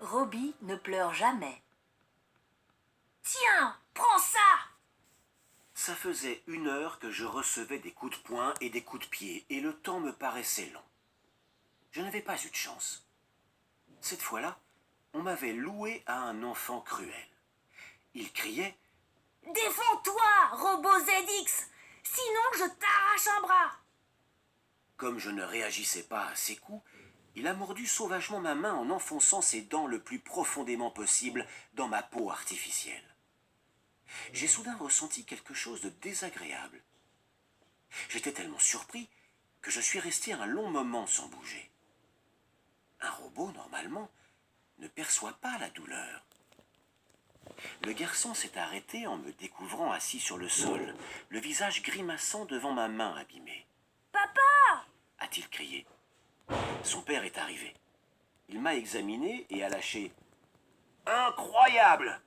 Robbie ne pleure jamais. Tiens, prends ça! Ça faisait 1 heure que je recevais des coups de poing et des coups de pied, et le temps me paraissait long. Je n'avais pas eu de chance. Cette fois-là, on m'avait loué à un enfant cruel. Il criait « Défends-toi, robot ZX! Sinon je t'arrache un bras !» Comme je ne réagissais pas à ses coups, il a mordu sauvagement ma main en enfonçant ses dents le plus profondément possible dans ma peau artificielle. J'ai soudain ressenti quelque chose de désagréable. J'étais tellement surpris que je suis resté un long moment sans bouger. Un robot, normalement, ne perçoit pas la douleur. Le garçon s'est arrêté en me découvrant assis sur le sol, le visage grimaçant devant ma main abîmée. « Papa !» a-t-il crié. Son père est arrivé. Il m'a examiné et a lâché « Incroyable!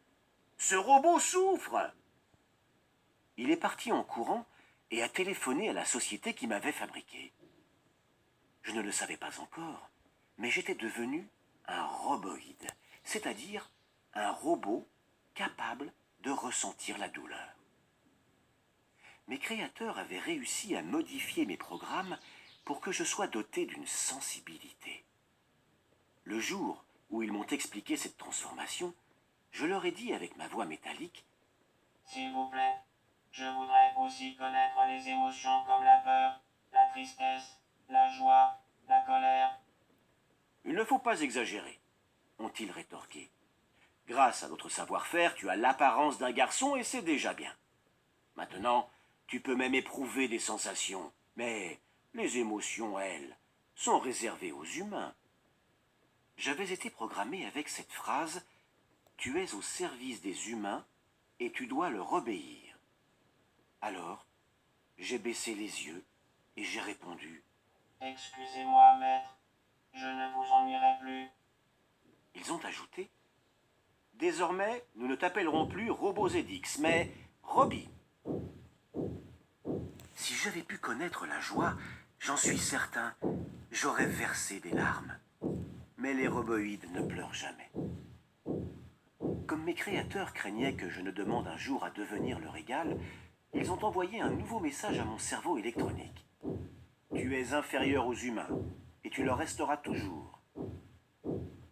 Ce robot souffre !» Il est parti en courant et a téléphoné à la société qui m'avait fabriqué. Je ne le savais pas encore, mais j'étais devenu un roboïde, c'est-à-dire un robot capable de ressentir la douleur. Mes créateurs avaient réussi à modifier mes programmes pour que je sois doté d'une sensibilité. Le jour où ils m'ont expliqué cette transformation, je leur ai dit avec ma voix métallique « S'il vous plaît, je voudrais aussi connaître les émotions comme la peur, la tristesse, la joie, la colère. » « Il ne faut pas exagérer, ont-ils rétorqué. Grâce à notre savoir-faire, tu as l'apparence d'un garçon et c'est déjà bien. Maintenant, tu peux même éprouver des sensations, mais les émotions, elles, sont réservées aux humains. J'avais été programmé avec cette phrase « Tu es au service des humains et tu dois leur obéir. » Alors, j'ai baissé les yeux et j'ai répondu « Excusez-moi, maître, je ne vous ennuierai plus. » Ils ont ajouté « Désormais, nous ne t'appellerons plus Robot ZX, mais Robbie. » Si j'avais pu connaître la joie, j'en suis certain, j'aurais versé des larmes. Mais les roboïdes ne pleurent jamais. Comme mes créateurs craignaient que je ne demande un jour à devenir leur égal, ils ont envoyé un nouveau message à mon cerveau électronique. Tu es inférieur aux humains, et tu le resteras toujours.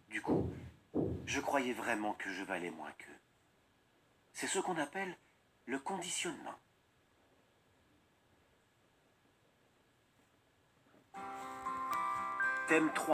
Du coup, je croyais vraiment que je valais moins qu'eux. C'est ce qu'on appelle le conditionnement. Thème 3.